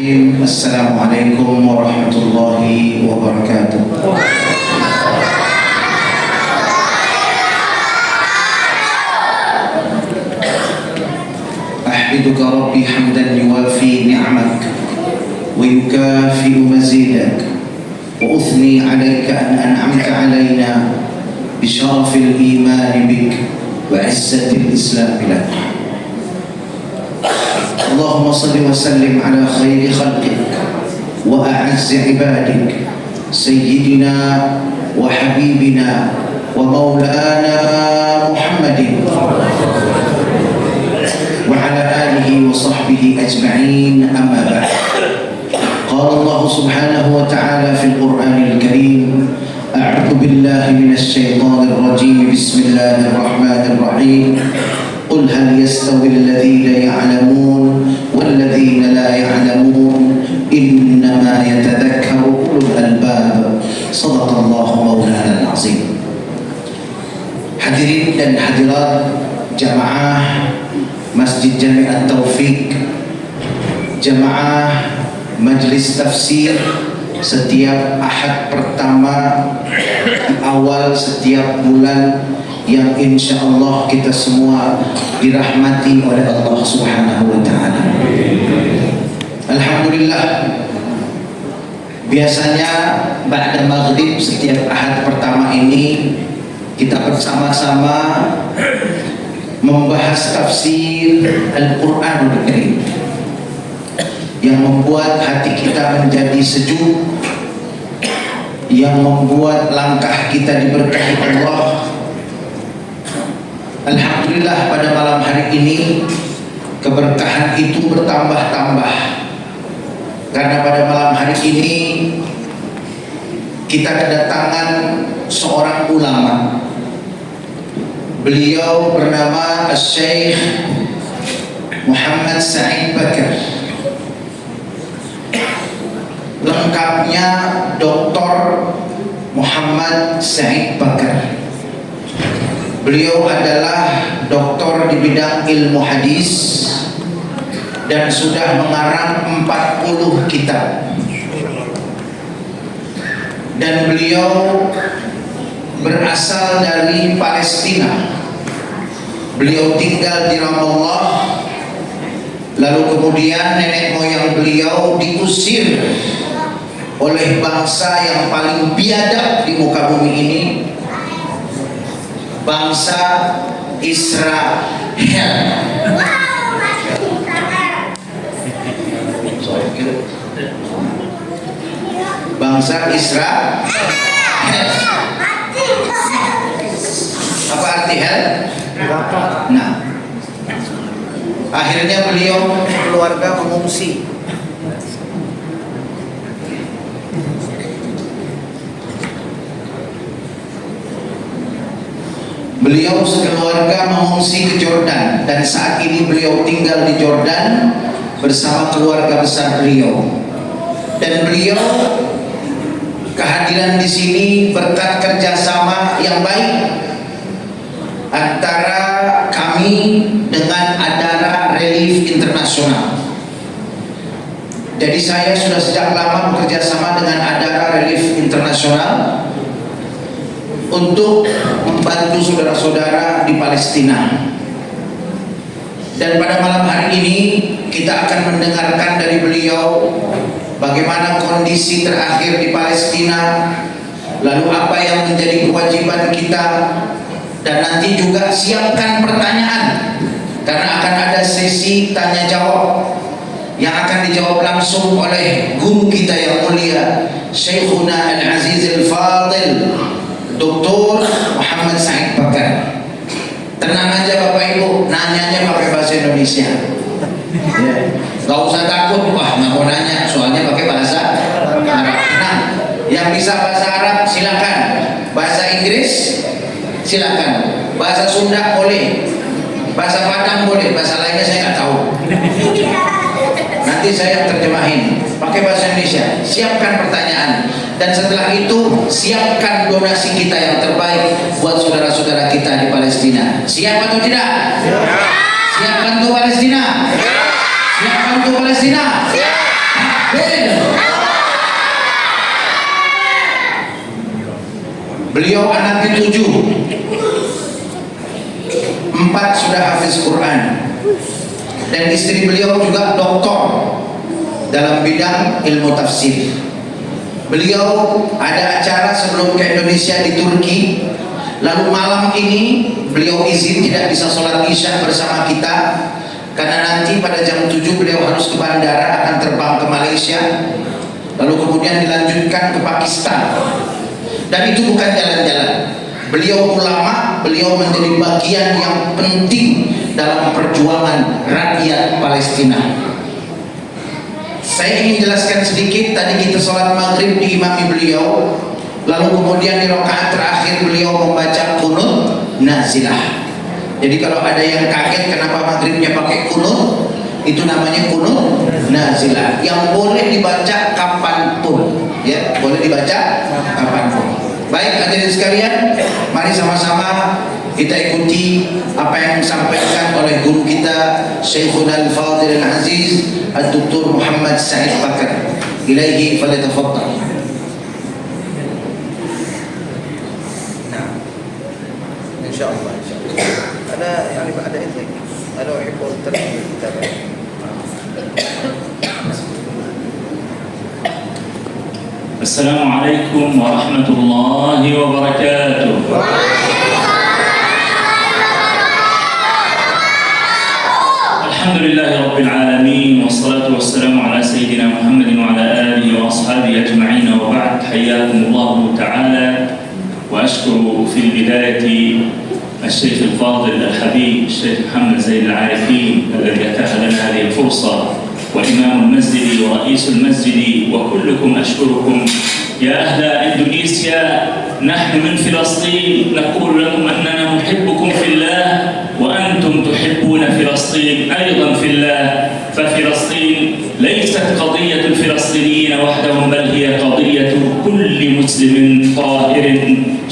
Assalamualaikum warahmatullahi wabarakatuh. Ahmaduka Rabbi hamdan yuwafi ni'amak wa yukafi'u mazidak wa uthni 'alaika an an'amta 'alaina bi syarafil iman bik wa 'izzatil islam lak. Allahumma salli wa sallim ala khairi khalqik wa a'azzi ibadik sayyidina wa habibina wa maulana Muhammadin wa ala alihi wa sahbihi ajma'in, amma ba'd. Qala Allah subhanahu wa ta'ala fil Qur'anil Karim, a'udzu billahi minasy syaithanir rajim, bismillahir rahmanir rahim. قل هل يستوي الذين يعلمون والذين لا يعلمون إنما يتذكر أولو الألباب. صدق الله مولانا العظيم. Hadirin dan hadirat jamaah Masjid Jami' At-Taufiq, jamaah Majlis Tafsir setiap Ahad pertama di awal setiap bulan, yang insya Allah kita semua dirahmati oleh Allah Subhanahu wa Ta'ala. Alhamdulillah, biasanya ba'da maghrib setiap Ahad pertama ini kita bersama-sama membahas tafsir Al-Quranul Karim yang membuat hati kita menjadi sejuk, yang membuat langkah kita diberkahi Allah. Alhamdulillah, pada malam hari ini keberkahan itu bertambah-tambah, karena pada malam hari ini kita kedatangan seorang ulama. Beliau bernama Syekh Muhammad Sa'id Bakar, lengkapnya Dr. Muhammad Sa'id Bakar. Beliau adalah doktor di bidang ilmu hadis dan sudah mengarang 40 kitab. Dan beliau berasal dari Palestina. Beliau tinggal di Ramallah. Lalu kemudian nenek moyang beliau diusir oleh bangsa yang paling biadab di muka bumi ini, bangsa Israel. Bangsa Israel. Apa arti hel? Nah, akhirnya beliau keluarga mengungsi. Beliau sekeluarga mengungsi ke Jordan, dan saat ini beliau tinggal di Jordan bersama keluarga besar beliau. Dan beliau kehadiran di sini berkat kerjasama yang baik antara kami dengan Adara Relief Internasional. Jadi saya sudah sejak lama bekerja sama dengan Adara Relief Internasional untuk membantu saudara-saudara di Palestina. Dan pada malam hari ini kita akan mendengarkan dari beliau bagaimana kondisi terakhir di Palestina, lalu apa yang menjadi kewajiban kita, dan nanti juga siapkan pertanyaan karena akan ada sesi tanya jawab yang akan dijawab langsung oleh guru kita yang mulia, Syekhuna Al-Aziz Al-Fadil Dr. Muhammad Sa'id Bakar. Tenang aja Bapak Ibu, nanyanya pakai bahasa Indonesia. Gak usah takut, wah nggak mau nanya, soalnya pakai bahasa Arab. Nah, yang bisa bahasa Arab silakan, bahasa Inggris silakan, bahasa Sunda boleh, bahasa Padang boleh, bahasa lainnya saya nggak tahu. Nanti saya terjemahin pakai bahasa Indonesia. Siapkan pertanyaan, dan setelah itu siapkan donasi kita yang terbaik buat saudara-saudara kita di Palestina. Siap atau tidak? Siap bantu Palestina? Siap bantu Palestina? Beliau anak ke-7, 4 sudah hafiz Quran, dan istri beliau juga doktor dalam bidang ilmu tafsir. Beliau ada acara sebelum ke Indonesia di Turki, lalu malam ini beliau izin tidak bisa sholat isya bersama kita karena nanti pada jam 7 beliau harus ke bandara, akan terbang ke Malaysia, lalu kemudian dilanjutkan ke Pakistan. Dan itu bukan jalan-jalan. Beliau ulama, beliau menjadi bagian yang penting dalam perjuangan rakyat Palestina. Saya ingin jelaskan sedikit. Tadi kita sholat maghrib diimami beliau, lalu kemudian di rakaat terakhir beliau membaca qunut nazilah. Jadi kalau ada yang kaget kenapa maghribnya pakai qunut, itu namanya qunut nazilah, yang boleh dibaca kapanpun, ya, boleh dibaca kapanpun. Baik hadirin sekalian, mari sama-sama kita ikuti apa yang disampaikan oleh guru kita Syekhul Al-Fadhil Al-Aziz Ad-Doktor Muhammad Said Bakar. Ilaihi falyatafaddal. Nah, insyaallah ada yang ada ini. Ada hibur terkini kita. Assalamualaikum warahmatullahi wabarakatuh. Alhamdulillahi rabbil alamin, wassalatu wassalamu ala sayyidina Muhammadin wa ala alihi wa ashabihi ajma'in, wa ba'd. Hayyakumullahu ta'ala wa ashkuru fil bidayati الشيخ الفاضل الحبيب الشيخ محمد زين العارفين الذي أتاح لنا هذه الفرصة، وإمام المسجد ورئيس المسجد، وكلكم أشكركم يا أهل إندونيسيا. نحن من فلسطين نقول لكم أننا نحبكم في الله، وأنتم تحبون فلسطين أيضا في الله. ففلسطين ليست قضية الفلسطينيين وحدهم، بل هي قضية كل مسلم طاهر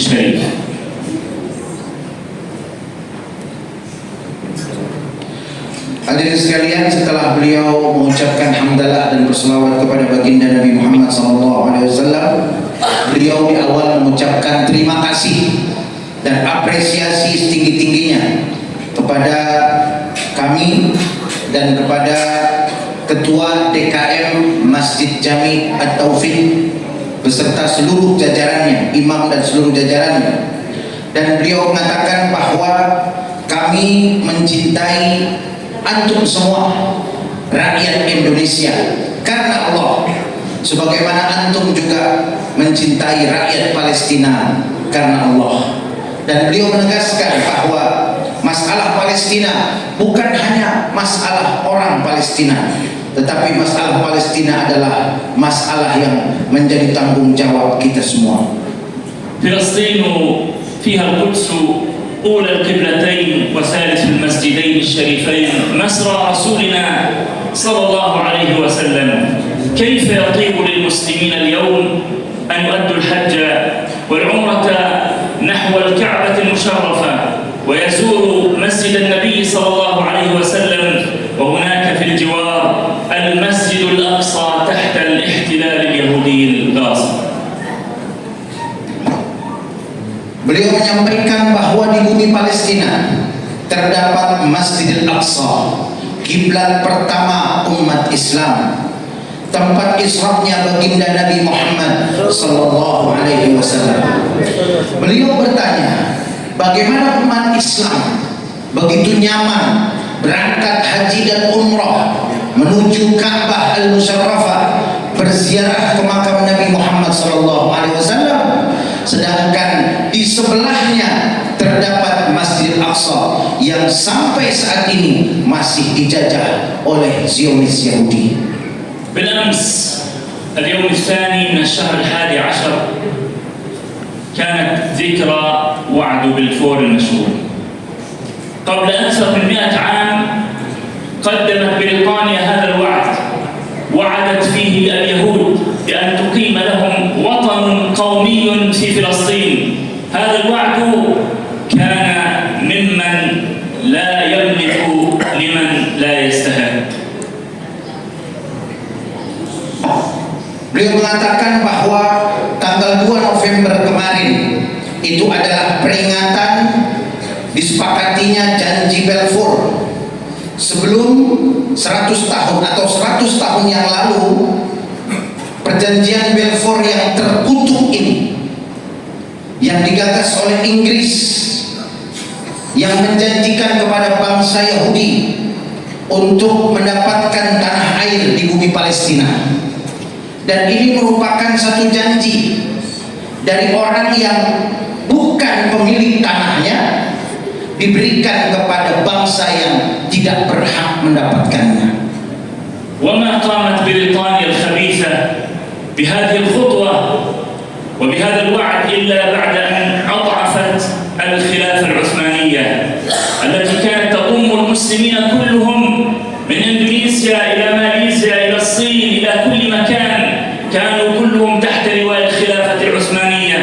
شريف. Hadirin sekalian, setelah beliau mengucapkan hamdalah dan berselawat kepada baginda Nabi Muhammad SAW, beliau di awal mengucapkan terima kasih dan apresiasi setinggi-tingginya kepada kami dan kepada Ketua DKM Masjid Jami At-Taufiq beserta seluruh jajarannya, imam dan seluruh jajarannya. Dan beliau mengatakan bahwa kami mencintai antum semua, rakyat Indonesia, karena Allah, sebagaimana antum juga mencintai rakyat Palestina karena Allah. Dan beliau menegaskan bahwa masalah Palestina bukan hanya masalah orang Palestina, tetapi masalah Palestina adalah masalah yang menjadi tanggung jawab kita semua. فلسطين فيها القدس أولى القبلتين وثالث المسجدين الشريفين، مسرى رسولنا صلى الله عليه وسلم. كيف يطيب للمسلمين اليوم أن يؤدوا الحج والعمرة نحو الكعبة المشرفة ويزوروا مسجد النبي صلى الله عليه وسلم، وهناك في الجوار المسجد الأقصى تحت الاحتلال اليهودي الغاصب. Beliau menyampaikan bahwa di bumi Palestina terdapat Masjidil Aqsa, kiblat pertama umat Islam, tempat isra'nya baginda Nabi Muhammad sallallahu alaihi wasallam. Beliau bertanya, bagaimana umat Islam begitu nyaman berangkat haji dan umrah menuju Ka'bah Al-Musharrafah, berziarah ke makam Nabi Muhammad sallallahu alaihi wasallam, sedangkan di sebelahnya terdapat Masjid Aqsa yang sampai saat ini masih dijajah oleh Zionis Yahudi. بالأمس اليوم الثاني من الشهر 11 كانت ذكرى وعد بلفور المشهور. قبل أكثر من 100 عام قدمت بريطانيا هذا الوعد، وعدت فيه اليهود بأن تقيم لهم وطن قومي في فلسطين. هذا الوعد كان ممن لا يملك لمن لا يستحق. Beliau mengatakan bahwa tanggal 2 November kemarin itu adalah peringatan disepakatinya janji Balfour. Sebelum 100 tahun atau 100 tahun yang lalu, perjanjian Balfour yang terkutuk ini, yang digagas oleh Inggris, yang menjanjikan kepada bangsa Yahudi untuk mendapatkan tanah air di bumi Palestina. Dan ini merupakan satu janji dari orang yang bukan pemilik tanahnya, diberikan kepada bangsa yang tidak berhak mendapatkannya. وما قامت بريطانيا الخبيثة بهذه الخطوة وبهذا الوعد إلا بعد أن أضعفت الخلافة العثمانية التي كانت تضم المسلمين كلهم من إندونيسيا إلى ماليزيا إلى الصين إلى كل مكان، كانوا كلهم تحت لواء الخلافة العثمانية.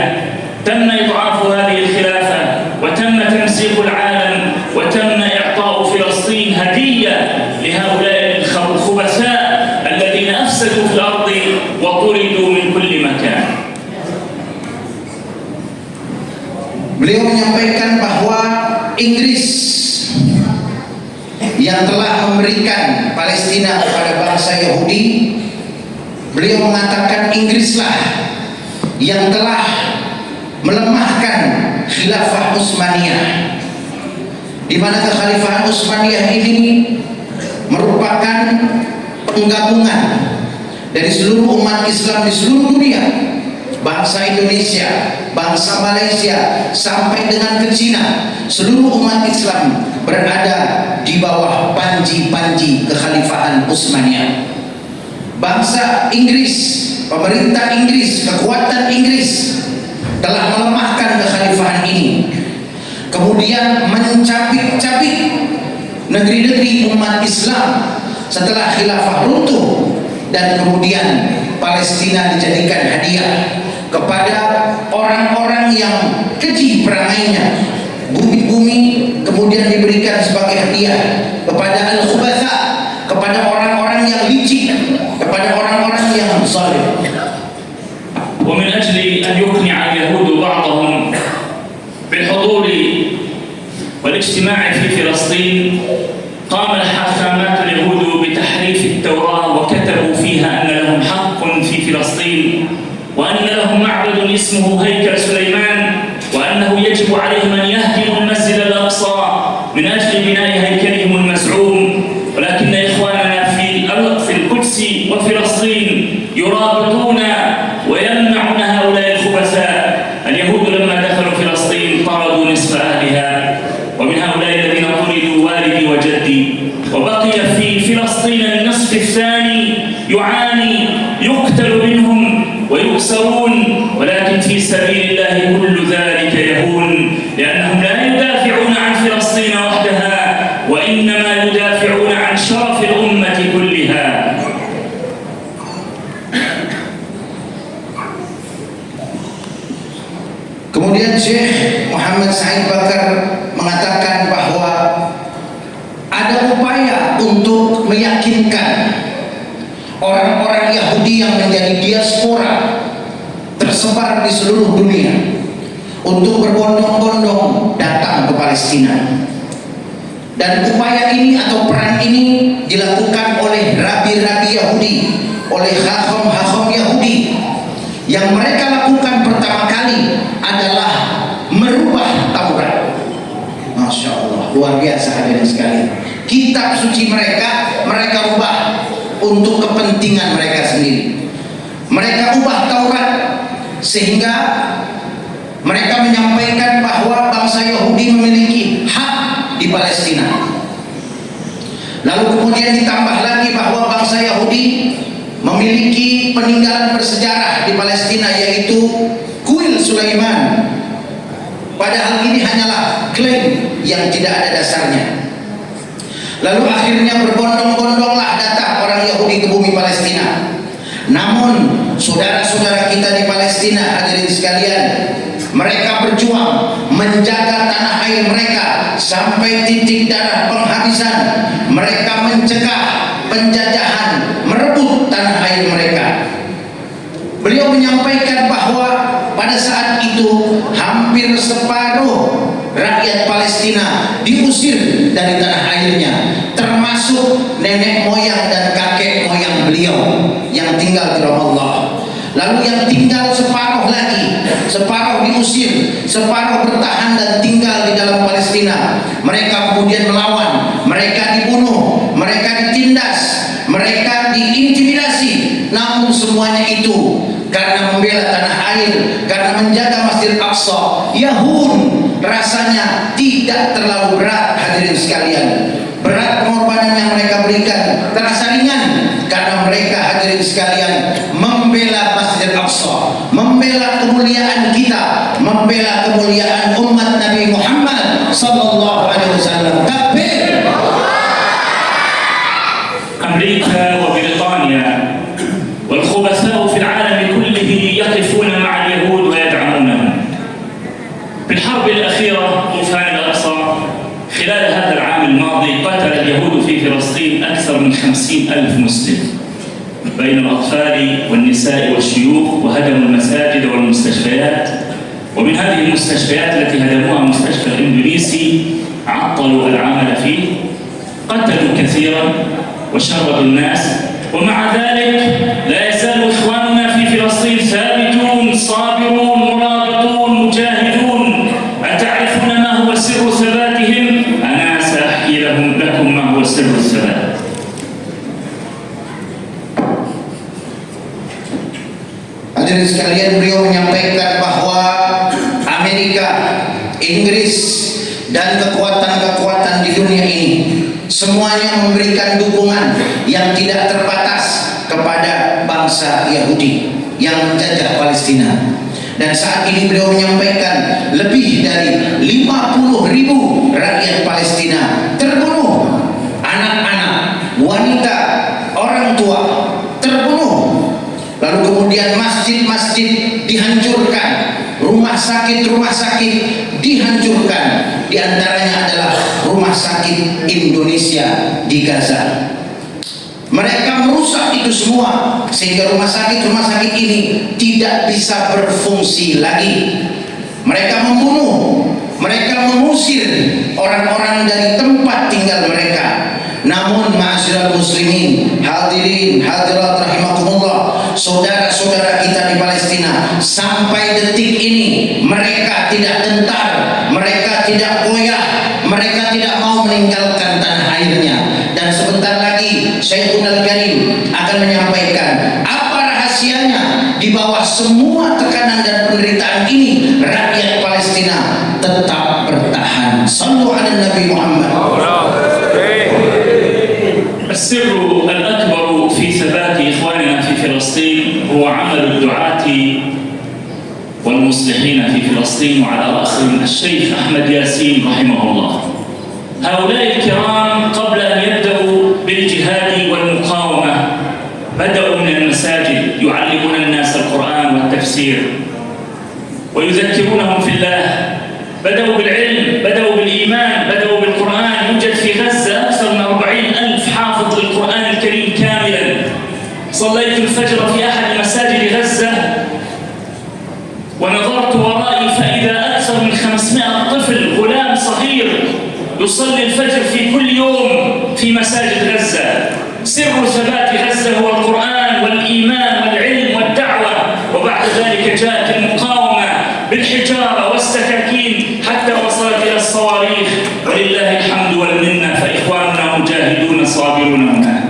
تم إضعاف هذه الخلافة وتم تمزيق العالم وتم إعطاء فلسطين هدية لهؤلاء الخبثاء الذين أفسدوا في الأرض وطردوا من كل مكان. Beliau menyampaikan bahwa Inggris yang telah memberikan Palestina kepada bangsa Yahudi, beliau mengatakan Inggrislah yang telah melemahkan khilafah Utsmaniyah, di mana kekhalifahan Utsmaniyah ini merupakan penggabungan dari seluruh umat Islam di seluruh dunia, bangsa Indonesia, bangsa Malaysia, sampai dengan ke Cina. Seluruh umat Islam berada di bawah panji-panji kekhalifahan Utsmaniyah. Bangsa Inggris, pemerintah Inggris, kekuatan Inggris telah melemahkan kekhalifahan ini, kemudian mencabik-cabik negeri-negeri umat Islam setelah khilafah runtuh, dan kemudian Palestina dijadikan hadiah kepada orang-orang yang keji perangainya. Bumi-bumi kemudian diberikan sebagai hadiah kepada al-khubatha, kepada orang-orang yang licik, kepada orang-orang yang zalim. ومن أجل أن يقنع اليهود بعضهم بالحضور والاجتماع في فلسطين، قام الحاخامات اليهود بتحريف التوراة وكتبوا فيها أن لهم حق في فلسطين، وأن لهم معبد اسمه هيكل سليمان، وأنه يجب عليهم أن يهدموا المسجد الأقصى من أجل بناء هيكلهم المزعوم. ولكن إخواننا في القدس وفلسطين يرابطون ويمنعون هؤلاء الخبثاء. اليهود لما دخلوا فلسطين طردوا نصف أهلها، ومن هؤلاء الذين طردوا والدي وجدي، وبقي في فلسطين النصف الثاني يعاني، يقتل منهم ويؤسرون، ولكن في سبيل الله كل ذلك يهون، لأنهم لا يدافعون عن فلسطين وحدها، وإنما يدافعون عن شرف الأمة كلها. Kemudian Syekh Muhammad Said Bakar mengatakan bahwa ada upaya untuk meyakinkan orang-orang Yahudi yang menjadi diaspora tersebar di seluruh dunia untuk berbondong-bondong datang ke Palestina. Dan upaya ini atau peran ini dilakukan oleh rabi-rabi Yahudi, oleh hakham-hakham Yahudi. Yang mereka lakukan pertama kali adalah merubah Taurat. Masya Allah, luar biasa hadirin sekalian. Kitab suci mereka rubah untuk kepentingan mereka sendiri. Mereka ubah Taurat sehingga mereka menyampaikan bahwa bangsa Yahudi memiliki hak di Palestina. Lalu kemudian ditambah lagi bahwa bangsa Yahudi memiliki peninggalan bersejarah di Palestina, yaitu kuil Sulaiman. Padahal ini hanyalah klaim yang tidak ada dasarnya. Lalu akhirnya berbondong-bondonglah datang orang Yahudi ke bumi Palestina. Namun saudara-saudara kita di Palestina, hadirin sekalian, mereka berjuang menjaga tanah air mereka sampai titik darah penghabisan. Mereka mencegah penjajahan, merebut tanah air mereka. Beliau menyampaikan bahwa pada saat itu hampir separuh rakyat Palestina diusir dari tanah airnya, termasuk nenek moyang dan kakek moyang beliau yang tinggal di Ramallah. Lalu yang tinggal separuh lagi, separuh diusir, separuh bertahan dan tinggal di dalam Palestina. Mereka kemudian melawan, mereka dibunuh, mereka ditindas, mereka diintimidasi. Namun semuanya itu karena membela tanah air, karena menjaga Masjid Aqsa. Yahud rasanya tidak terlalu berat, hadirin sekalian. Berat pengorbanan yang mereka berikan, terasa ringan karena mereka, hadirin sekalian, membela Masjid Aqsa, membela kemuliaan kita, membela kemuliaan umat Nabi Muhammad sallallahu alaihi wasallam. Takbir. أمريكا وبريطانيا والخبثاء في العالم كله يقفون مع اليهود ويدعمونهم. في الحرب الأخيرة طوفان الأقصى خلال هذا العام الماضي قتل اليهود في فلسطين أكثر من 50,000 مسلم بين الأطفال والنساء والشيوخ، وهدموا المساجد والمستشفيات. ومن هذه المستشفيات التي هدموها المستشفى الإندونيسي عطلوا العمل فيه، قتلوا كثيرا وشردوا الناس، ومع ذلك لا يزال إخواننا في فلسطين ثابتون صابرون مرابطون مجاهدون. أتعرفون ما هو سر ثباتهم؟ أنا سأحكي لكم ما هو سر الثبات. Hadirin sekalian, beliau menyampaikan bahwa Amerika, Inggris, dan kekuatan-kekuatan di dunia ini semuanya memberikan dukungan yang tidak terbatas kepada bangsa Yahudi yang menjajah Palestina. Dan saat ini beliau menyampaikan lebih dari 50.000 rakyat Palestina terbunuh, anak-anak, wanita, orang tua terbunuh. Lalu kemudian masjid-masjid dihancurkan, rumah sakit dihancurkan. Di antaranya adalah rumah sakit Indonesia di Gaza. Mereka merusak itu semua sehingga rumah sakit ini tidak bisa berfungsi lagi. Mereka membunuh, mereka mengusir orang-orang dari tempat tinggal mereka. Namun ma'asyiral muslimin, hadirin hadirat rahimakumullah, saudara-saudara kita di Palestina, sampai detik ini mereka tidak gentar, mereka tidak goyah, mereka tidak mau meninggalkan tanah airnya. Dan sebentar lagi Syekhul Al-Karim akan menyampaikan apa rahasianya di bawah semua tekanan dan penderitaan ini rakyat Palestina tetap bertahan. Sallu ala Nabi Muhammad. السر الأكبر في ثبات إخواننا في فلسطين هو عمل الدعاة والمصلحين في فلسطين، وعلى رأسهم الشيخ أحمد ياسين رحمه الله. هؤلاء الكرام قبل أن يبدأوا بالجهاد والمقاومة بدأوا من المساجد يعلمون الناس القرآن والتفسير ويذكرونهم في الله. بدأوا بالعلم، بدأوا بالإيمان، بدأوا بالقرآن. يوجد في غزة أكثر من 40,000 حافظ للقرآن الكريم كاملا. صليت الفجر في أحد مساجد غزة ونظرت ورائي فإذا أكثر من 500 طفل غلام صغير يصلي الفجر في كل يوم في مساجد غزة. سر ثبات غزة هو القرآن والإيمان والعلم والدعوة، وبعد ذلك جاءت المقاومة بالحجارة والسكاكين حتى وصلت إلى الصواريخ، ولله الحمد والمنة، فإخواننا مجاهدون صابرون هناك.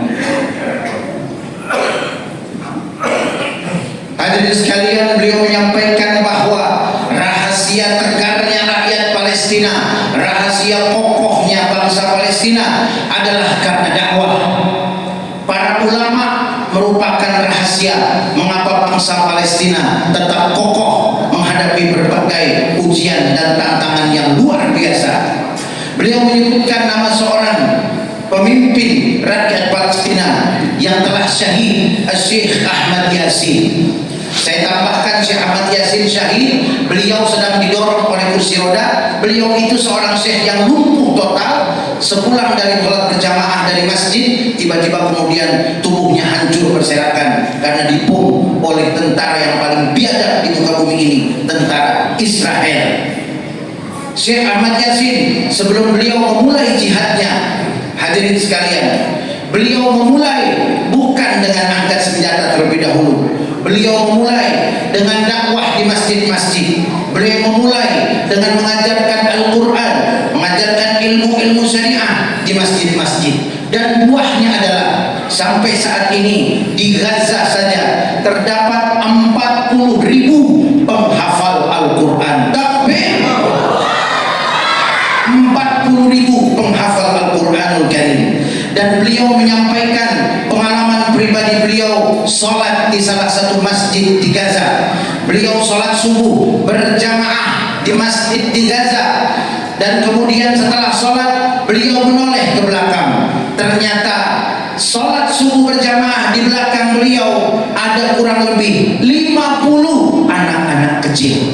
Hadirin sekalian, beliau menyampaikan bahwa rahasia tegarnya rakyat Palestina, rahasia kokohnya bangsa Palestina adalah karena dakwah. Para ulama merupakan rahasia mengapa bangsa Palestina tetap kokoh menghadapi berbagai ujian dan tantangan yang luar biasa. Beliau menyebutkan nama seorang pemimpin rakyat Palestina yang telah syahid, Syekh Ahmad Yasin. Saya tambahkan, Syekh Ahmad Yasin syahid, beliau sedang didorong oleh kursi roda. Beliau itu seorang syekh yang lumpuh total. Sepulang dari sholat berjamaah dari masjid, tiba-tiba kemudian tubuhnya hancur berserakan karena dipung oleh oleh tentara yang paling biadab di muka bumi ini, tentara Israel. Syekh Ahmad Yasin sebelum beliau memulai jihadnya, hadirin sekalian, beliau memulai bukan dengan angkat senjata terlebih dahulu. Beliau memulai dengan dakwah di masjid-masjid. Beliau memulai dengan mengajarkan Al-Quran, mengajarkan ilmu-ilmu syariah di masjid-masjid. Dan buahnya adalah sampai saat ini di Gaza saja terdapat 40.000 penghafal Al-Quran. Takbir! 40.000 penghafal Al-Quranul Karim. Dan beliau menyampaikan pengalaman pribadi beliau sholat di salah satu masjid di Gaza. Beliau sholat subuh berjamaah di masjid di Gaza, dan kemudian setelah sholat beliau menoleh ke belakang. Ternyata sholat subuh berjamaah di belakang beliau ada kurang lebih 50 anak-anak kecil.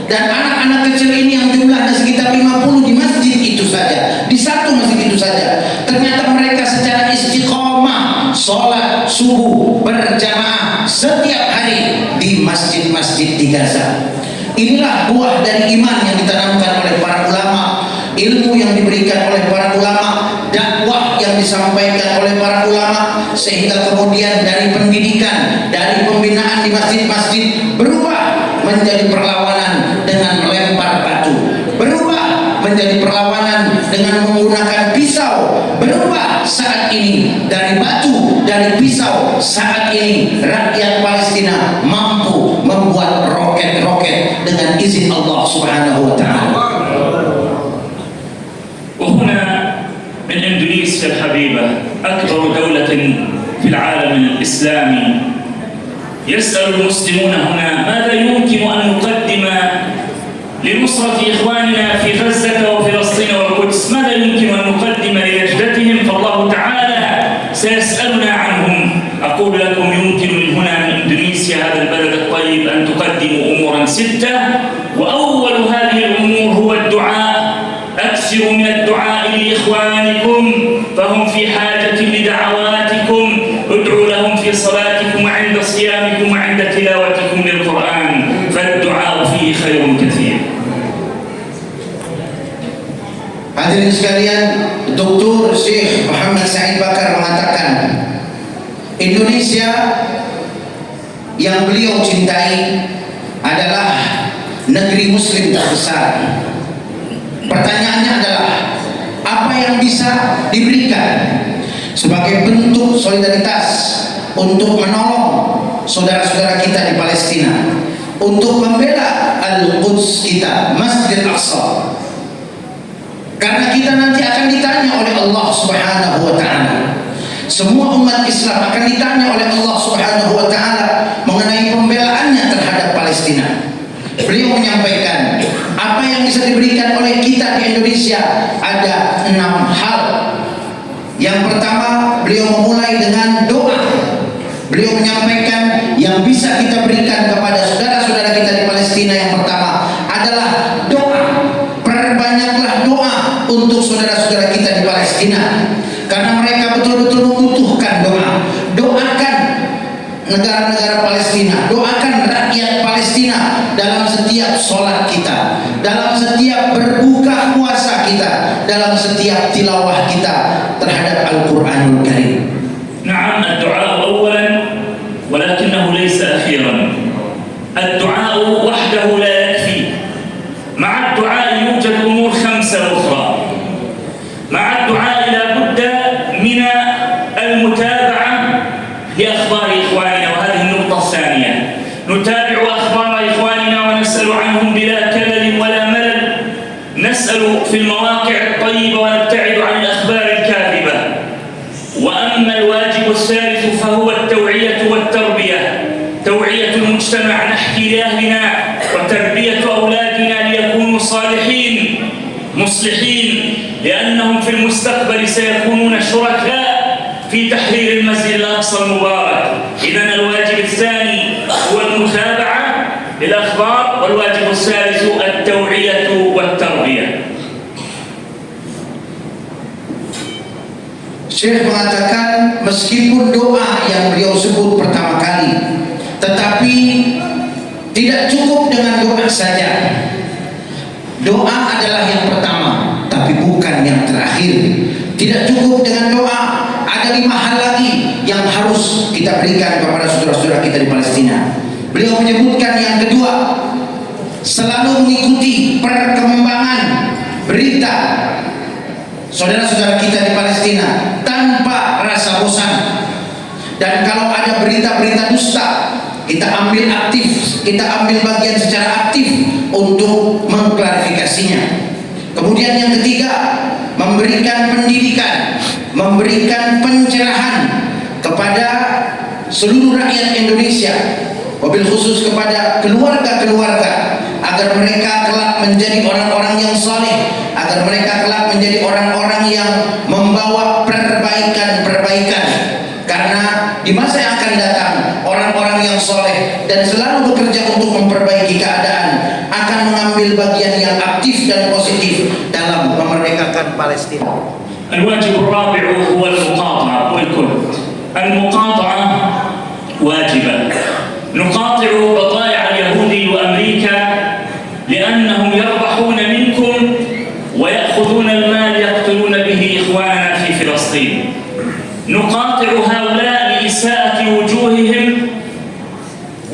Dan anak-anak kecil ini yang jumlahnya sekitar 50 di masjid itu saja, di satu masjid itu saja, ternyata mereka secara istiqomah sholat subuh berjamaah setiap hari di masjid-masjid di Gaza. Inilah buah dari iman yang ditanamkan oleh para ulama, ilmu yang diberikan oleh para ulama, dakwah yang disampaikan oleh para ulama, sehingga kemudian dari pendidikan, dari pembinaan di masjid-masjid berubah menjadi perlawanan dengan melempar batu, berubah menjadi perlawanan dengan menggunakan pisau, berubah saat ini dari batu, dari pisau. Saat ini rakyat Palestina mampu membuat roket-roket dengan izin Allah Subhanahu wa ta'ala. وهنا من إندونيسيا الحبيبة أكبر دولة في العالم الإسلامي، يسأل المسلمون هنا ماذا يمكن أن نقدم لنصرة إخواننا في غزة وفلسطين والقدس، ماذا يمكن أن نقدم لنجدتهم، فالله تعالى سيسألنا عنهم. أقول لكم يمكن من هنا من إندونيسيا هذا البلد الطيب أن تقدموا أمورا 6، وأول هذه الأمور هو الدعاء. أكثروا من الدعاء لإخوانكم فهم في حاجة لدعواتكم، ادعوا لهم في صلاتكم وعند صيامكم وعند تلاوتكم للقرآن، فالدعاء فيه خير كثير. Hadirin sekalian, Dr. Syekh Muhammad Said Bakar mengatakan Indonesia yang beliau cintai adalah negeri muslim terbesar. Pertanyaannya adalah apa yang bisa diberikan sebagai bentuk solidaritas untuk menolong saudara-saudara kita di Palestina, untuk membela Al-Quds kita, Masjid Al-Aqsa. Karena kita nanti akan ditanya oleh Allah Subhanahu wa ta'ala. Semua umat Islam akan ditanya oleh Allah Subhanahu wa ta'ala mengenai pembelaannya terhadap Palestina. Beliau menyampaikan apa yang bisa diberikan oleh kita di Indonesia ada 6 hal. Yang pertama, beliau memulai dengan doa. Beliau menyampaikan yang bisa kita berikan kepada saudara-saudara kita di Palestina yang pertama adalah doa. Perbanyaklah doa untuk saudara-saudara kita di Palestina, karena mereka betul-betul membutuhkan doa. Doakan negara-negara Palestina, doakan rakyat Palestina dalam setiap sholat kita, dalam setiap berbuka puasa kita, dalam setiap tilawah kita terhadap Al-Quranul Karim. نعم، الدعاء أولا ولكنه ليس أخيرا. الدعاء وحده لا يكفي، مع الدعاء يوجد أمور 5 أخرى. مع الدعاء لا بد من المتابعة لأخبار إخواننا، وهذه النقطة الثانية. نتابع أخبار إخواننا ونسأل عنهم بلا كلل ولا ملل، نسأل في المواقع الطيبة ونبتعد عن الأخبار الكاذبة. وأما الواجب الثالث فهو التوعية والتربية، توعية المجتمع، نحكي لأهلنا وتربية أولادنا ليكونوا صالحين مصلحين، لأنهم في المستقبل سيكونون شركاء في تحرير المسجد الأقصى المبارك. إذن الواجب الثاني هو المتابعة للأخبار، والواجب الثالث التوعية والتربية. Syekh mengatakan meskipun doa yang beliau sebut pertama kali, tetapi Tidak cukup dengan doa saja. Doa adalah yang pertama, tapi bukan yang terakhir. Tidak cukup dengan doa, ada 5 hal lagi yang harus kita berikan kepada saudara-saudara kita di Palestina. Beliau menyebutkan yang kedua, selalu mengikuti perkembangan berita saudara-saudara kita di Palestina tanpa rasa bosan. Dan kalau ada berita-berita dusta, kita ambil aktif, kita ambil bagian secara aktif untuk mengklarifikasinya. Kemudian yang ketiga, memberikan pendidikan, memberikan pencerahan kepada seluruh rakyat Indonesia, wabil khusus kepada keluarga-keluarga, agar mereka kelak menjadi orang-orang yang saleh, agar mereka kelak menjadi orang-orang yang membawa perbaikan-perbaikan. Karena di masa yang akan datang, orang-orang yang soleh dan selalu bekerja untuk memperbaiki keadaan akan mengambil bagian yang aktif dan positif dalam memerdekakan Palestina. الواجب الرابع هو المقاطعة والكل. المقاطعة واجبة. نقاطع بضائع اليهود وأمريكا لأنهم يربحون منكم ويأخذون المال يقتلون به إخواننا في فلسطين. نقاطع هؤلاء لإساءة وجوههم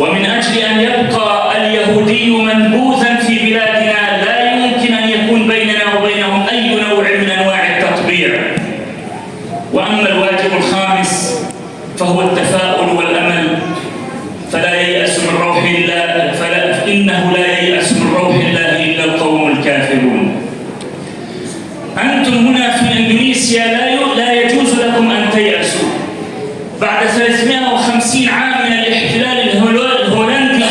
ومن أجل أن يبقى اليهودي منبوذا في بلادنا لا يمكن أن يكون بيننا وبينهم أي نوع من أنواع التطبيع. وأما الواجب الخامس فهو التفاؤل والأمل، فلا ييأس من روح الله، إنه لا ييأس من روح الله إلا القوم الكافرون. أنتم هنا في إندونيسيا لا يجوز لكم أن تيأسوا. بعد 350 عام من الاحتلال الهولندي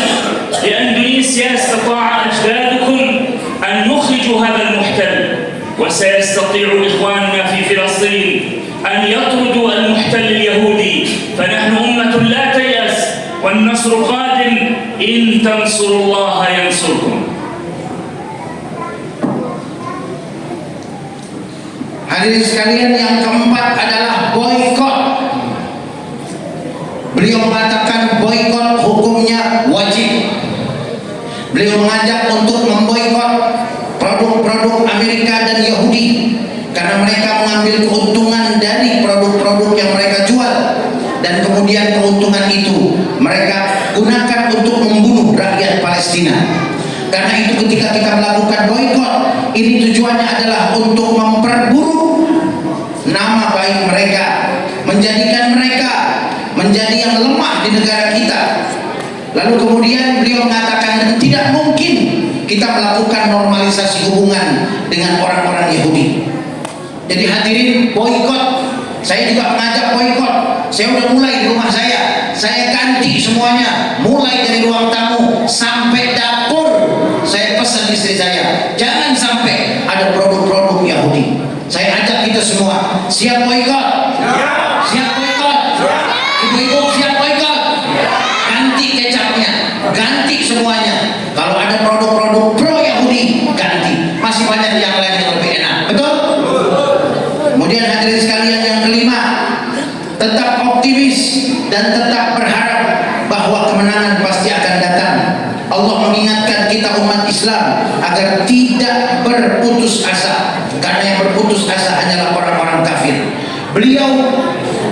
لإندونيسيا استطاع أجدادكم أن يخرجوا هذا المحتل، وسيستطيع إخواننا في فلسطين أن يطردوا المحتل اليهودي. فنحن أمة لا تيأس، والنصر قادم إن تنصروا الله ينصركم. Hadirin sekalian, yang keempat adalah boikot. Beliau mengatakan boikot hukumnya wajib. Beliau mengajak untuk memboikot produk-produk Amerika dan Yahudi karena mereka mengambil keuntungan dari produk-produk yang mereka jual, dan kemudian keuntungan itu mereka gunakan untuk membunuh rakyat Palestina. Karena itu ketika kita melakukan boikot, ini tujuannya adalah untuk memperburuk nama baik mereka, menjadikan mereka menjadi yang lemah di negara kita. Lalu kemudian beliau mengatakan tidak mungkin kita melakukan normalisasi hubungan dengan orang-orang Yahudi. Jadi hadirin, boikot. Saya juga mengajak boikot. Saya udah mulai di rumah saya ganti semuanya, mulai dari ruang tamu sampai dapur. Saya pesan istri saya, jangan sampai ada produk-produk Yahudi. Saya ajak kita semua, siap boikot? Siap boikot? Ibu-ibu siap boikot? Ganti kecapnya, ganti semuanya. Kalau ada produk-produk pro Yahudi, ganti. Masih banyak yang lain yang lebih enak, betul? Kemudian hadirin sekalian, yang kelima, tetap optimis dan tetap berharap bahwa kemenangan pasti akan datang. Allah mengingatkan kita umat Islam agar tidak berputus asa, karena yang berputus asa hanyalah orang-orang kafir. Beliau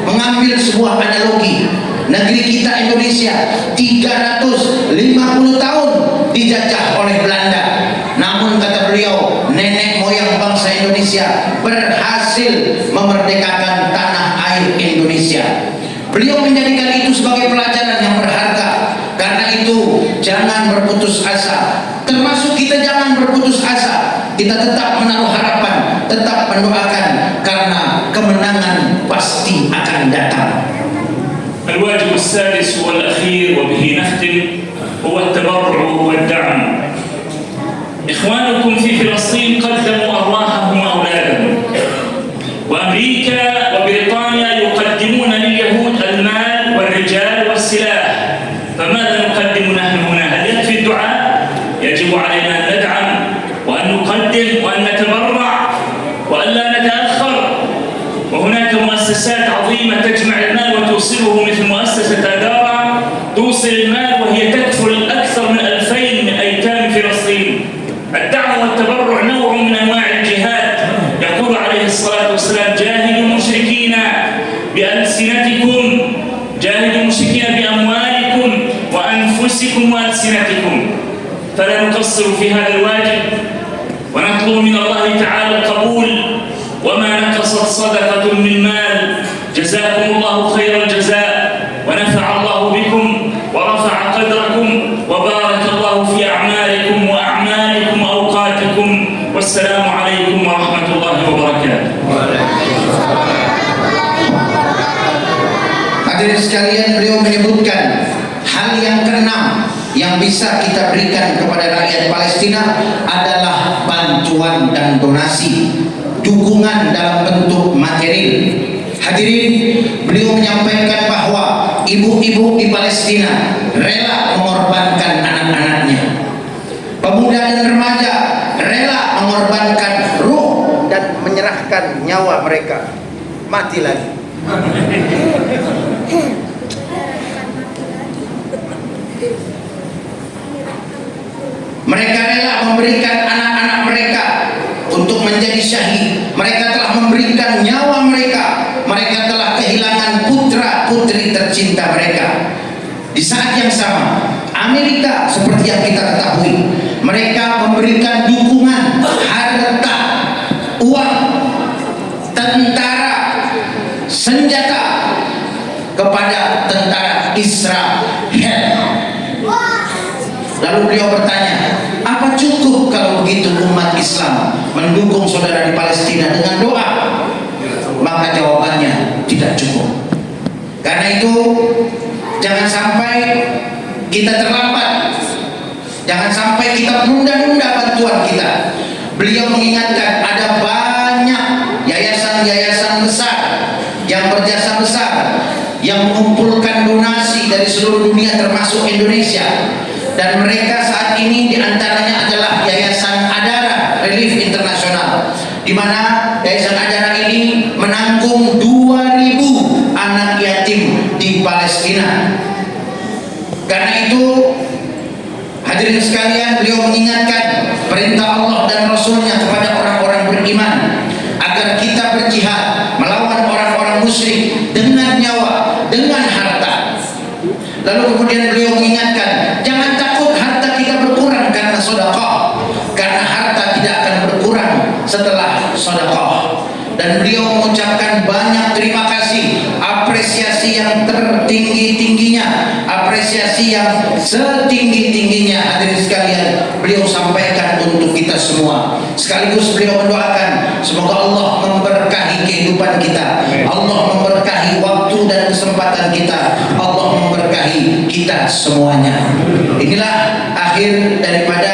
mengambil sebuah analogi. Negeri kita Indonesia 350 tahun dijajah oleh Belanda. Namun kata beliau, nenek moyang bangsa Indonesia berhasil memerdekakan tanah air Indonesia. Beliau menjadikan itu sebagai pelajaran yang berharga. Karena itu jangan berputus asa. Termasuk kita jangan berputus asa. Kita tetap menaruh harapan, tetap mendoakan, karena kemenangan pasti akan datang. الواجب السادس والأخير وبه نختم هو التبرع والدعم. إخوانكم في فلسطين قدموا أرواحهم وأولادهم، وأمريكا وبريطانيا يقدمون لليهود المال والرجال والسلاح. فماذا نقدم نحن هنا؟ هل يكفي الدعاء؟ يجب علينا أن ندعم وأن نقدم وأن نتبرع وأن لا نتأخر. وهناك مؤسسات عظيمة تجمع المال وتوصله، مثل مؤسسة أدارة توصل المال وهي تكفل أكثر من أنفسكم وألسنتكم، فلا نقصر في هذا الواجب، ونطلب من الله تعالى القبول. وما نقصت صدقة من مال. جزاكم الله خير الجزاء، ونفع الله بكم ورفع قدركم، وبارك الله في أعمالكم وأعمالكم وأوقاتكم، والسلام عليكم ورحمة الله وبركاته. Hadirin sekalian, beliau menyebutkan hal yang keenam yang bisa kita berikan kepada rakyat Palestina adalah bantuan dan donasi, dukungan dalam bentuk material. Hadirin, beliau menyampaikan bahwa ibu-ibu di Palestina rela mengorbankan anak-anaknya, pemuda dan remaja rela mengorbankan ruh dan menyerahkan nyawa mereka, mati lagi. Mereka rela memberikan anak-anak mereka untuk menjadi syahid. Mereka telah memberikan nyawa mereka. Mereka telah kehilangan putra-putri tercinta mereka. Di saat yang sama, Amerika seperti yang kita ketahui, mereka memberikan dukungan harta, uang, tentara, senjata kepada tentara Israel. Lalu beliau bertanya, apa cukup kalau begitu umat Islam mendukung saudara di Palestina dengan doa? Maka jawabannya tidak cukup. Karena itu jangan sampai kita terlambat, jangan sampai kita menunda-nunda bantuan kita. Beliau mengingatkan ada banyak yayasan-yayasan besar yang berjasa besar yang mengumpulkan donasi dari seluruh dunia termasuk Indonesia, dan mereka saat ini diantaranya adalah Yayasan Adara Relief Internasional, di mana Yayasan Adara ini menanggung 2.000 anak yatim di Palestina. Karena itu hadirin sekalian, beliau mengingatkan perintah Allah dan Rasulnya kepada orang-orang beriman agar kita berjihad melawan orang-orang musyrik dengan nyawa, dengan harta. Lalu kemudian beliau mengingatkan, jangan takut harta kita berkurang karena sedekah, karena harta tidak akan berkurang setelah sedekah. Dan beliau mengucapkan banyak terima kasih, apresiasi yang tertinggi-tingginya, apresiasi yang setinggi-tingginya. Hadirin sekalian, beliau sampaikan untuk kita semua. Sekaligus beliau mendoakan semoga Allah memberkahi kehidupan kita, Allah memberkahi waktu dan kesempatan kita, Allah memberkahi kita semuanya. Inilah akhir daripada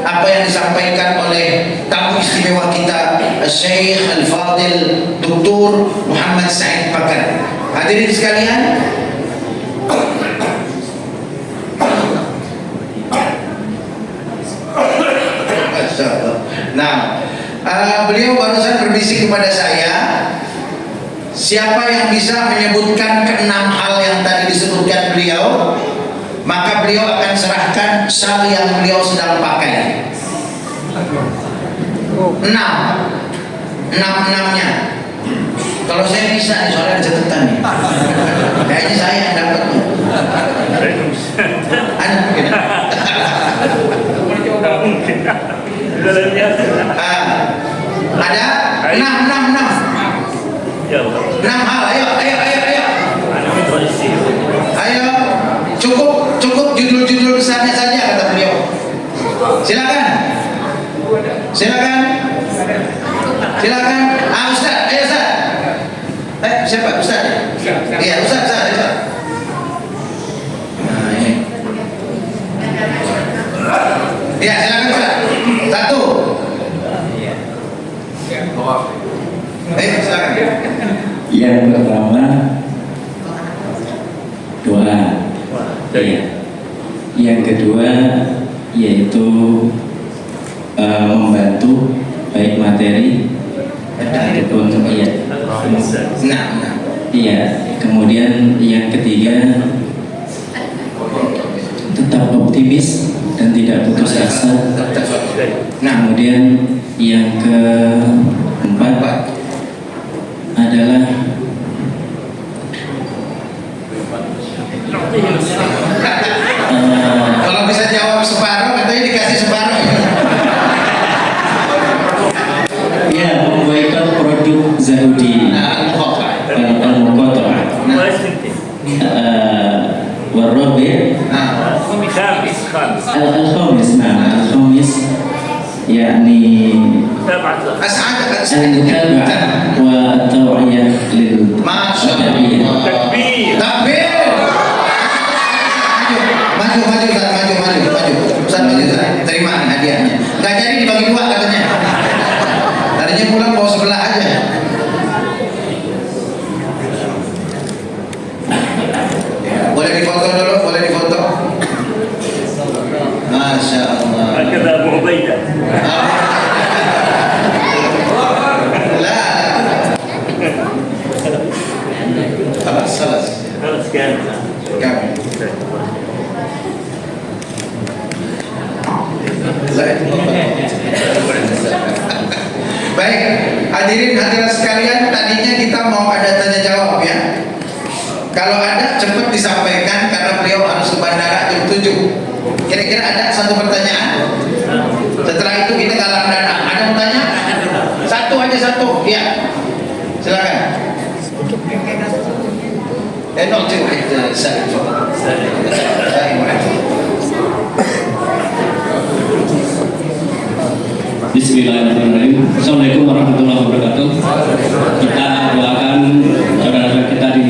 apa yang disampaikan oleh tamu istimewa kita, Syekh Al-Fadil Dr. Muhammad Said Pakar. Hadirin sekalian, beliau barusan berbisik kepada saya, siapa yang bisa menyebutkan keenam hal yang tadi disebutkan beliau, maka beliau akan serahkan syal yang beliau sedang pakai. 6-nya. Kalau saya bisa nih, soalnya ada catatan nih. Kayaknya saya yang dapat nih. Ada mungkin. Ada 6 hal. Ayo, cukup judul-judul besarnya saja kata beliau. Silakan. Ustaz, ayo Ustaz. Siapa Ustaz? Iya, Ustaz. Nah, ini. Ya, silakan Ustaz. 1. Silakan. Yang pertama, doa. Ya. Yang kedua yaitu membantu baik materi ataupun iya. Kemudian yang ketiga, tetap optimis dan tidak putus asa. Kemudian yang keempat adalah Saya jawab separuh, katanya dikasih separuh. Ya, memboikot produk Zahudi. Nah, Al-Muqatta'ah. Warabi al-khamis. Nah, al-khamis yakni As'ad al-mutaba'ah wa taw'iyah lil Masya Allah. Takbir. Maju. Ustaz, maju, Ustaz. Terima hadiahnya. Nggak jadi dibagi dua katanya. Tadinya pulang bawa sebelah aja. Ya, boleh difoto dulu, boleh difoto. Masya Allah. هكذا أبو عبيدة. Lah. Salas. خلاص كامل. Kami. Baik, hadirin hadirat sekalian, tadinya kita mau ada tanya jawab ya. Kalau ada cepat disampaikan karena beliau harus ke bandara jam 7. Kira-kira ada satu pertanyaan? Setelah itu kita galang dana. Ada yang tanya? Satu aja satu. Ya. Silakan. No, saya. Bismillahirrahmanirrahim. Assalamualaikum warahmatullahi wabarakatuh. Kita doakan saudara-saudara kita di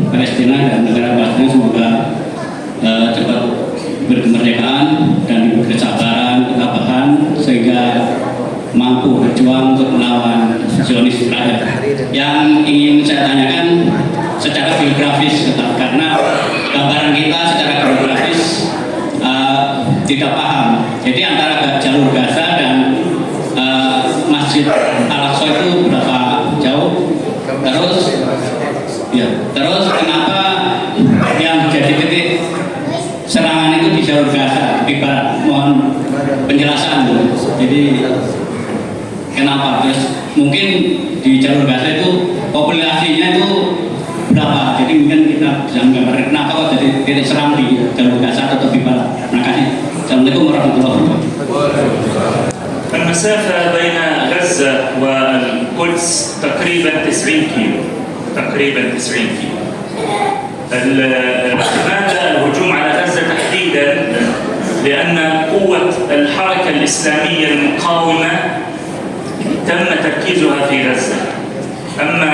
Palestina dan negara Palestina semoga cepat berkemerdekaan dan diberi kesabaran, ketabahan sehingga mampu berjuang untuk melawan Zionis Israel. Yang ingin saya tanyakan secara geografis, karena gambaran kita secara geografis tidak paham. Jadi antara jalur Gaza dan Masjid Al-Aqsa itu berapa jauh? Terus kenapa yang jadi titik serangan itu di jalur Gaza di barat? Mohon penjelasan. Jadi kenapa? Terus mungkin di jalur Gaza itu populasinya itu berapa? Jadi mungkin kita bisa menggambarkan kenapa kok jadi titik serang di jalur Gaza atau di barat. Terima kasih. Assalamualaikum warahmatullahi wabarakatuh. المسافة بين غزة والقدس تقريبا 90 كيلو. لماذا الهجوم على غزة تحديدا؟ لأن قوة الحركة الإسلامية المقاومة تم تركيزها في غزة. أما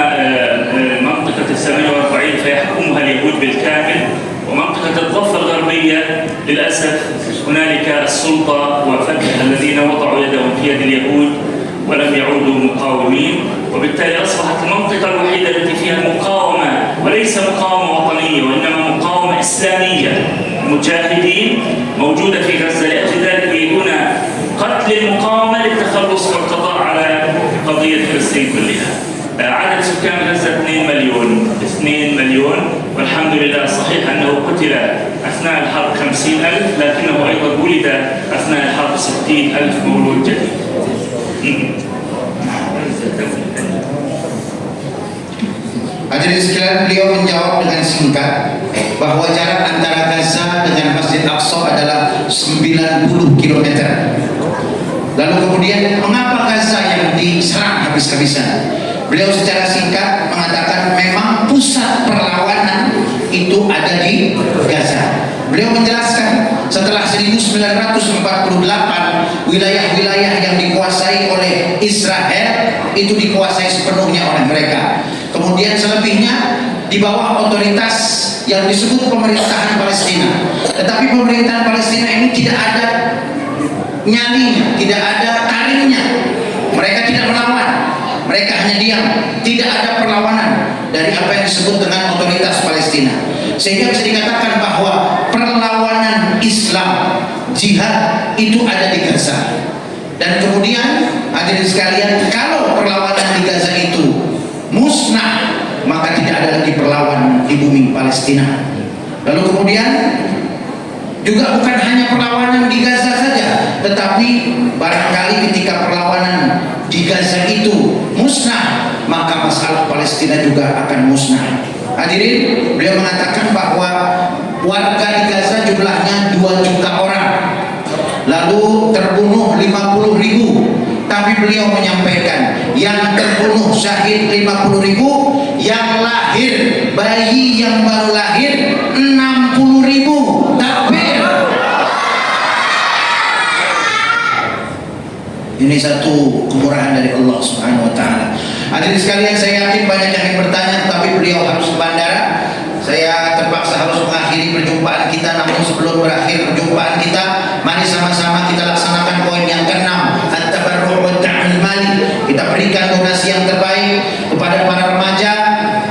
منطقة 47 فيحكمها اليهود بالكامل، ومنطقة الضفة الغربية للأسف هنالك السلطة وفتح الذين وضعوا يدهم في يد اليهود ولم يعودوا مقاومين، وبالتالي أصبحت المنطقة الوحيدة التي فيها مقاومة، وليس مقاومة وطنية وإنما مقاومة إسلامية. مجاهدين موجودة في غزة، لأجل ذلك يريدون قتل المقاومة للتخلص والقضاء على قضية فلسطين كلها. عدد سكان غزة 2 مليون، والحمد لله صحيح أنه قتل أثناء الحرب 50,000، لكنه أيضا ولد أثناء الحرب 60,000 مولود جديد. Hadirin sekalian, beliau menjawab dengan singkat bahwa jarak antara Gaza dengan Masjid Aqsa adalah 90 km. Lalu kemudian mengapa Gaza yang diserang habis-habisan? Beliau secara singkat mengatakan memang pusat perlawanan itu ada di Gaza. Beliau menjelaskan setelah 1948 wilayah-wilayah yang dikuasai oleh Israel itu dikuasai sepenuhnya oleh mereka. Kemudian selebihnya di bawah otoritas yang disebut pemerintahan Palestina. Tetapi pemerintahan Palestina ini tidak ada nyalinya, tidak ada taringnya. Mereka tidak melawan. Mereka hanya diam, tidak ada perlawanan dari apa yang disebut dengan otoritas Palestina. Sehingga bisa dikatakan bahwa perlawanan Islam, jihad itu ada di Gaza. Dan kemudian hadirin sekalian, kalau perlawanan di Gaza itu musnah, maka tidak ada lagi perlawanan di bumi Palestina. Lalu kemudian juga bukan hanya perlawanan di Gaza saja, tetapi barangkali ketika perlawanan di Gaza itu musnah, maka masalah Palestina juga akan musnah. Hadirin, beliau mengatakan bahwa warga di Gaza jumlahnya 2 juta orang. lalu terbunuh 50.000. Tapi beliau menyampaikan yang terbunuh syahid 50.000, yang lahir bayi yang baru lahir 60.000. Takbir. Ini satu kemurahan dari Allah Subhanahu wa taala. Hadirin sekalian, saya yakin banyak yang ingin bertanya, tapi beliau harus ke bandara. Saya terpaksa harus mengakhiri perjumpaan kita, namun sebelum berakhir perjumpaan kita, mari sama-sama kita laksanakan poin yang ke-6, at-tabarru' wa ta'amul mali. Kita berikan donasi yang terbaik kepada para remaja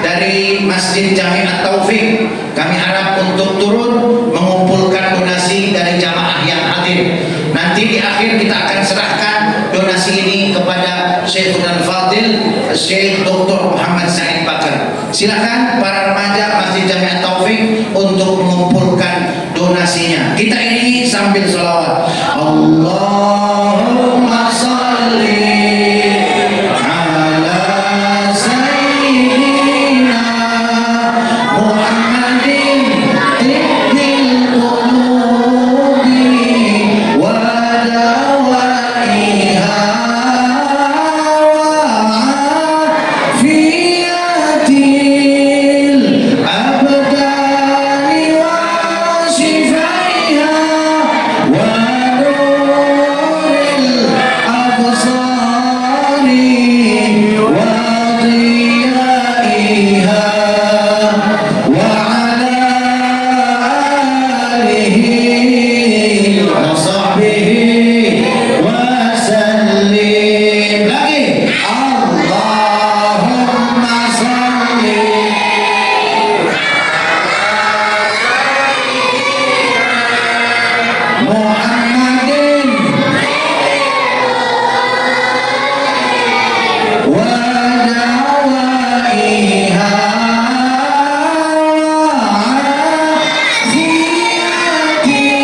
dari Masjid Jami' At-Taufik. Kami harap untuk turun mengumpulkan donasi dari jamaah yang hadir. Nanti di akhir kita akan serahkan donasi ini kepada Syekhul Fadil, Syekh Dr. Muhammad Said Bakar. Silakan para remaja Masjid Jami' At-Taufik untuk mengumpulkan donasinya. Kita iringi sambil sholawat. Allahumma sholli ala sayyidina Muhammadin tibbil qulubi wa dawaiha fiyatil abdani wa shifaiha wa nuril absari wa diyaiha wa ala alihi wa sahbihi wa sallim. Lagi Allahumma salli Muhammadin wa dawaiha fiyatil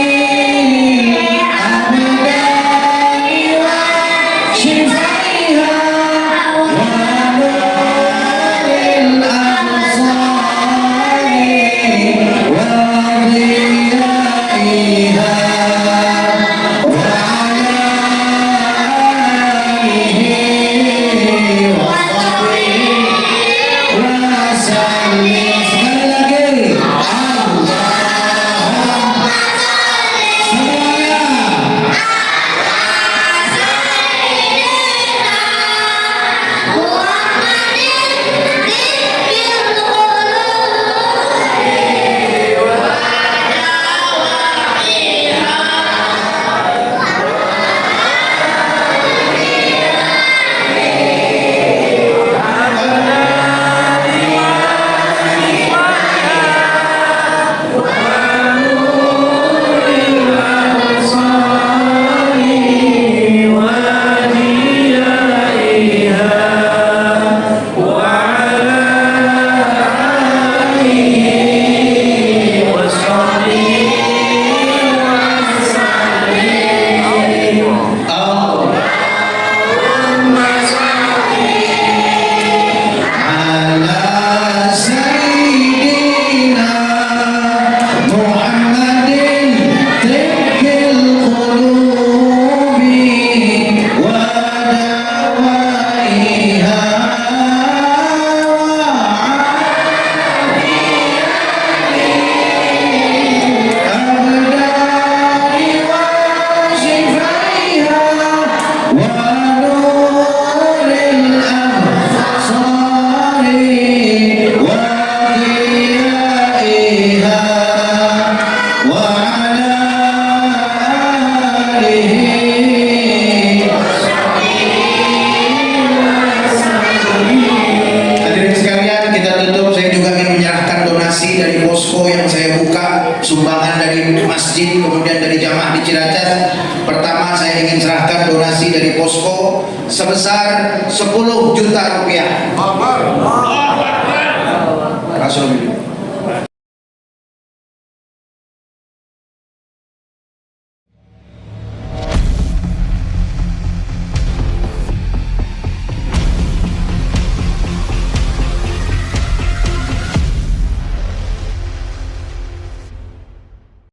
abdani wa shifaiha wa nuril absari wa diyaiha wa ala alihi wa sahbihi wa sallim. Sekali lagi Allahumma semuanya. Ala sayyidina Muhammadin tibbil qulubi wa dawaiha abdani wa shifaiha wa nuril absari wa diyaiha wa ala alihi. Hadirin sekalian, kita tutup. Saya juga ingin menyerahkan donasi dari posko yang saya buka, sumbangan dari masjid, kemudian dari jamaah di Ciracas. Pertama, saya ingin serahkan donasi dari posko sebesar 10 juta rupiah. Rasul